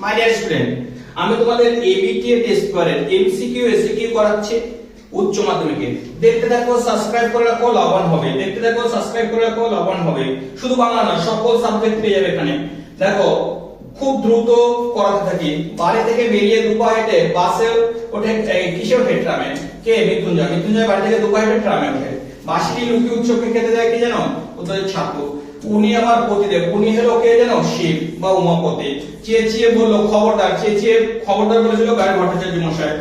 My dear student, আমি তোমাদের ABTA test পেপারের এমসিকিউ এসিকিউ করাচ্ছি উচ্চ মাধ্যমিকে। দেখতে থাকো, সাবস্ক্রাইব করে রাখো, লাভবান হবে। দেখতে থাকো, সাবস্ক্রাইব করে রাখো, লাভবান হবে। শুধু বাংলা না, সকল সাবজেক্ট পেয়ে যাবে এখানে। দেখো, খুব দ্রুত করাতে থাকি। বাড়ি থেকে বেরিয়ে দুপা হেঁটে বাসে ওঠে, কিসে ওঠে? ট্রামে। কে? মৃত্যুঞ্জয় বাড়ি থেকে দুপা হেঁটে ট্রামে ওঠে। বাসটি লুকিয়ে উৎসবকে খেতে যায় কি জানো? উত্তরে ছাত্র। উনি আমার পতিদেব। উনি হলো কে জানো? শিব বা উমাপতি। চেঁচিয়ে বললো খবরদার, চেঁচিয়ে খবরদার বলেছিল গায়ের ভট্টাচার্য মশাই।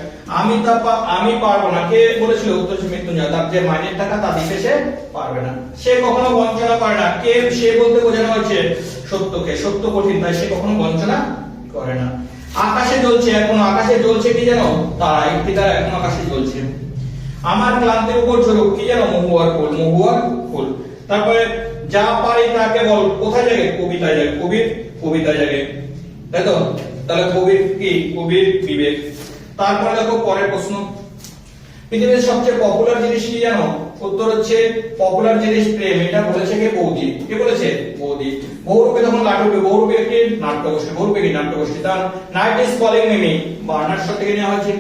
আমি পারবো না। কে বলেছিল? উত্তর মৃত্যুঞ্জয়। তার যে মাইনের টাকা তা দিতে সে পারবে না। সে কখনো বঞ্চনা করে না। কে? সে বলতে বোঝানো হয়েছে সত্যকে। সত্য কঠিন, তাই সে কখনো বঞ্চনা করে না। আকাশে জ্বলছে, এখনো আকাশে জ্বলছে কি জানো? তারা। একটি তারা এখন আকাশে জ্বলছে। আমার ক্লান্তির উপর ঝরুক কি জানো? মহুয়ার ফুল। মহুয়ার ফুল। তারপরে যা পারি তাকে বল। কোথায় জাগে? কবিতায় জাগে। কবির কবিতায় জাগে, তাই তো? তাহলে কবির কি? কবির বিবেক। তারপরে দেখো পরের প্রশ্ন, পৃথিবীর সবচেয়ে পপুলার জিনিস কি জানো? উত্তর হচ্ছে পপুলার জিনিস প্রেম। এটা বলেছে কে? বৌদি। কে বলেছে? বৌদি। বহুরূপে তখন লাটুবে। বহুরূপে একটি নাট্যগোষ্ঠী। বহুরূপে কি? নাট্যগোষ্ঠী। তার night is calling me Bernard Shaw থেকে নেওয়া হয়েছে।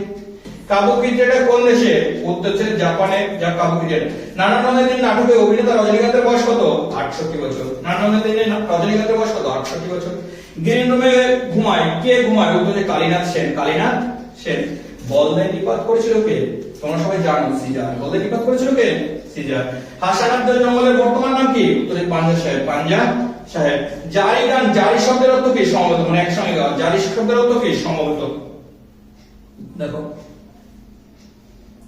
কাবুকিটেটা কোন দেশে? উত্তর হচ্ছে জাপানের। যা কাবুকিটেট। নারায়ণগঞ্জের নাটকে অভিনেতা রজনীকান্তের বয়স কত? 68 বছর। নারায়ণগঞ্জের রজনীকান্তের বয়স কত? 68 বছর। গ্রিন রুমে ঘুমায়। কে ঘুমায়? উত্তর হচ্ছে কালীনাথ সেন। কালীনাথ সেন। বলদের নিপাত করেছিল কে? তোমরা সবাই জানো, সিজার। বলদের নিপাত করেছিল কে? সিজার। হাসানাথদের জঙ্গলের বর্তমান নাম কি? উত্তর পাঞ্জা সাহেব। পাঞ্জা সাহেব। জারি গান। জারি শব্দের অর্থ কি? সমবেত। মানে একসঙ্গে গাওয়া। জারি শব্দের অর্থ কি? সমবেত। দেখো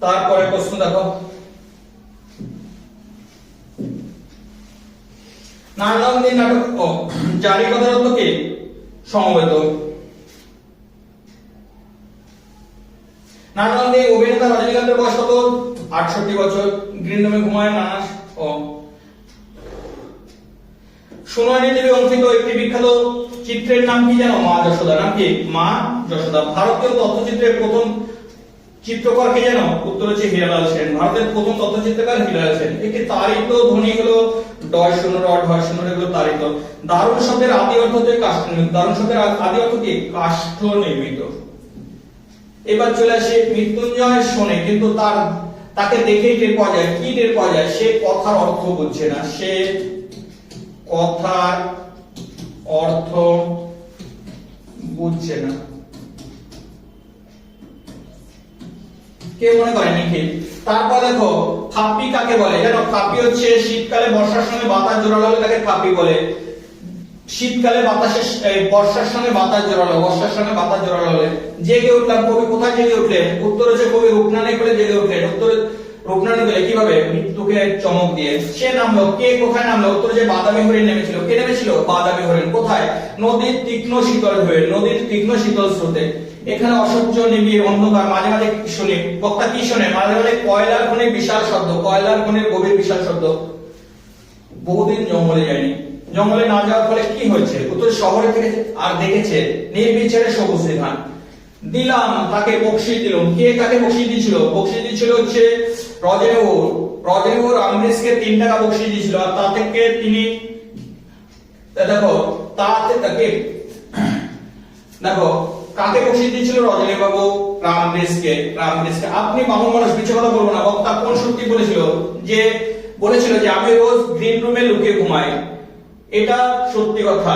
তারপরে প্রশ্ন দেখো, নারায়ণগঞ্জের নাটক জারি কথার অর্থ কি? সমবেত। নারায়ণগঞ্জের অভিনেতা রজনীকান্তের বয়স কত? 68 বছর। গ্রিন রুমে ঘুমায় নানা। সুনয়নী দেবী অঙ্কিত একটি বিখ্যাত চিত্রের নাম কি জানো? মা যশোদা। নাম কি? মা যশোদা। ভারতীয় তথ্যচিত্রের প্রথম চিত্রকর কে জানো? উত্তর হচ্ছে হীরালাল সেন। ভারতের প্রথম তথ্যচিত্রকার হীরালাল সেন। একটি তারিত ধ্বনি হলো ডয় শূন্য ঢয় শূন্য, এগুলো তারিত। দারুণ শব্দের আদি অর্থ হচ্ছে কাষ্ঠ নির্মিত। দারুণ শব্দের আদি অর্থ কি? কাষ্ঠ নির্মিত। এবার চলে আসে মৃত্যুঞ্জয় শোনে, কিন্তু তাকে দেখেই টের পাওয়া যায়। কি টের পাওয়া যায়? সে কথার অর্থ বুঝছে না। সে কথার অর্থ বুঝছে না। কে মনে করে? নিখিল। তারপর দেখো খাপি কাকে বলে জানো? খাপি হচ্ছে শীতকালে বর্ষার সঙ্গে বাতাস জোরালো হলে তাকে খাপি বলে। শীতকালে বর্ষার সঙ্গে বাতাস জোরালো, বর্ষার সঙ্গে বাতাস জোরালো হলে। জেগে উঠলাম। কবি কোথায় জেগে উঠলেন? উত্তর হচ্ছে কবি রূপনানি করে জেগে উঠলেন। উত্তর রূপনানি বলে কিভাবে? মৃত্যুকে চমক দিয়ে। সে নামলো। কে কোথায় নামলো? উত্তর যে বাদামি হরিণ নেমেছিল। কে নেমেছিল? বাদামি হরিণ। কোথায়? নদীর তীক্ষ্ণ শীতল হয়ে। নদীর তীক্ষ্ণ শীতল স্রোতে। এখানে অসহ্য নিবিড় অন্ধকার। মাঝে মাঝে শুনি বক্তা কি শোনে? মাঝে মাঝে কয়লার খনির বিশাল শব্দ। কয়লার খনির গভীর বিশাল শব্দ। বহুদিন জঙ্গলে যায়নি। জঙ্গলে না যাওয়ার ফলে কি হয়েছে? উত্তর শহরে থেকে আর দেখেছে নির্বিচারে সবুজ ধান। দিলাম তাকে বকশিশ দিলাম। কে কাকে বকশিশ দিয়েছিল? বকশিশ দিয়েছিল হচ্ছে রজনীবাবু। রজনীবাবু রামদেশকে 3 টাকা বকশিশ দিয়েছিল। আর তা থেকে তিনি দেখো দেখো কাকে বকশিশ দিয়েছিল? রজনীবাবু রামদেশকে। আপনি বামুন মানুষ, মিছে কথা বলবো না। বক্তা কোন সত্যি বলেছিল? যে বলেছিল যে আমি রোজ গ্রিন রুমে লুকিয়ে ঘুমাই। এটা সত্যি কথা।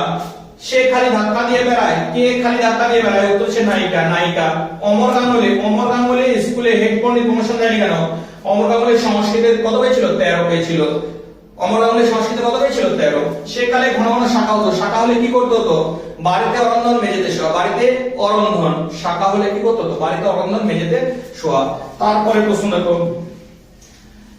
সে খালি ধাক্কা দিয়ে বেড়ায়। কে খালি ধাক্কা দিয়ে বেড়ায়? উত্তর হচ্ছে নায়িকা। অমর গাঙ্গুলি স্কুলে হেড পণ্ডিত প্রমোশন দেয়নি কেন? অমর গাঙ্গুলি সংস্কৃতে কত পেয়েছিল? 13 পেয়েছিল। অমর গাঙ্গুলি সংস্কৃতে কত পেয়েছিল? 13। সে কালে ঘন ঘন শাখা হতো। শাখা হলে কি করতে হতো? বাড়িতে অরন্ধন মেঝেতে শোয়া। বাড়িতে অরন্ধন। শাখা হলে কি করতে হতো? বাড়িতে অরন্ধন মেঝেতে শোয়া। তারপরে প্রশ্ন দেখো,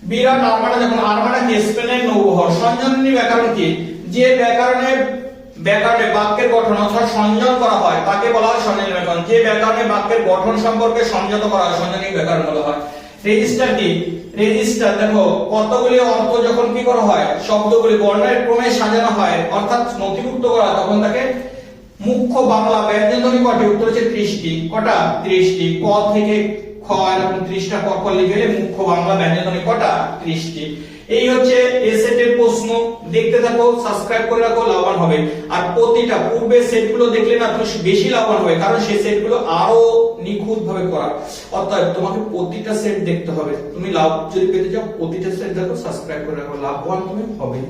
বিরাট আরমাডা। যখন আরমাডা কি? স্পেনের নৌবহর। সঞ্জননী ব্যাকরণ কি? যে ব্যাকরণে বাক্যের গঠন অর্থাৎ সংযত করা হয় তাকে বলা হয় সঞ্জনী ব্যাকরণ। যে ব্যাকরণে বাক্যের গঠন সম্পর্কে সংযত করা হয় সঞ্জনী ব্যাকরণ বলা হয়। রেজিস্টার কি? রেজিস্টার দেখো কতগুলি অর্থ যখন কি করা হয়? শব্দগুলি বর্ণের ক্রমে সাজানো হয় অর্থাৎ নথিভুক্ত করা, তখন তাকে মুখ্য বাংলা ব্যঞ্জনধ্বনি কয়টি? উত্তর হচ্ছে 30টি। কটা? 30টি। ক থেকে খ এরকম 30টা পর লিখে মুখ্য বাংলা ব্যঞ্জনধ্বনি কটা? 30টি। এই হচ্ছে এ সেটের প্রশ্ন, দেখতে থাকো, সাবস্ক্রাইব করে রাখো, লাভবান হবে। আর প্রতিটা পূর্বের সেটগুলো দেখলে না তুমি বেশি লাভবান হবে, কারণ সেই সেটগুলো আরো নিখুঁত ভাবে করা। অর্থাৎ তোমাকে প্রতিটা সেট দেখতে হবে, তুমি লাভ যদি পেতে চাও প্রতিটা সেট দেখো, সাবস্ক্রাইব করে রাখো, লাভবান তুমি হবে।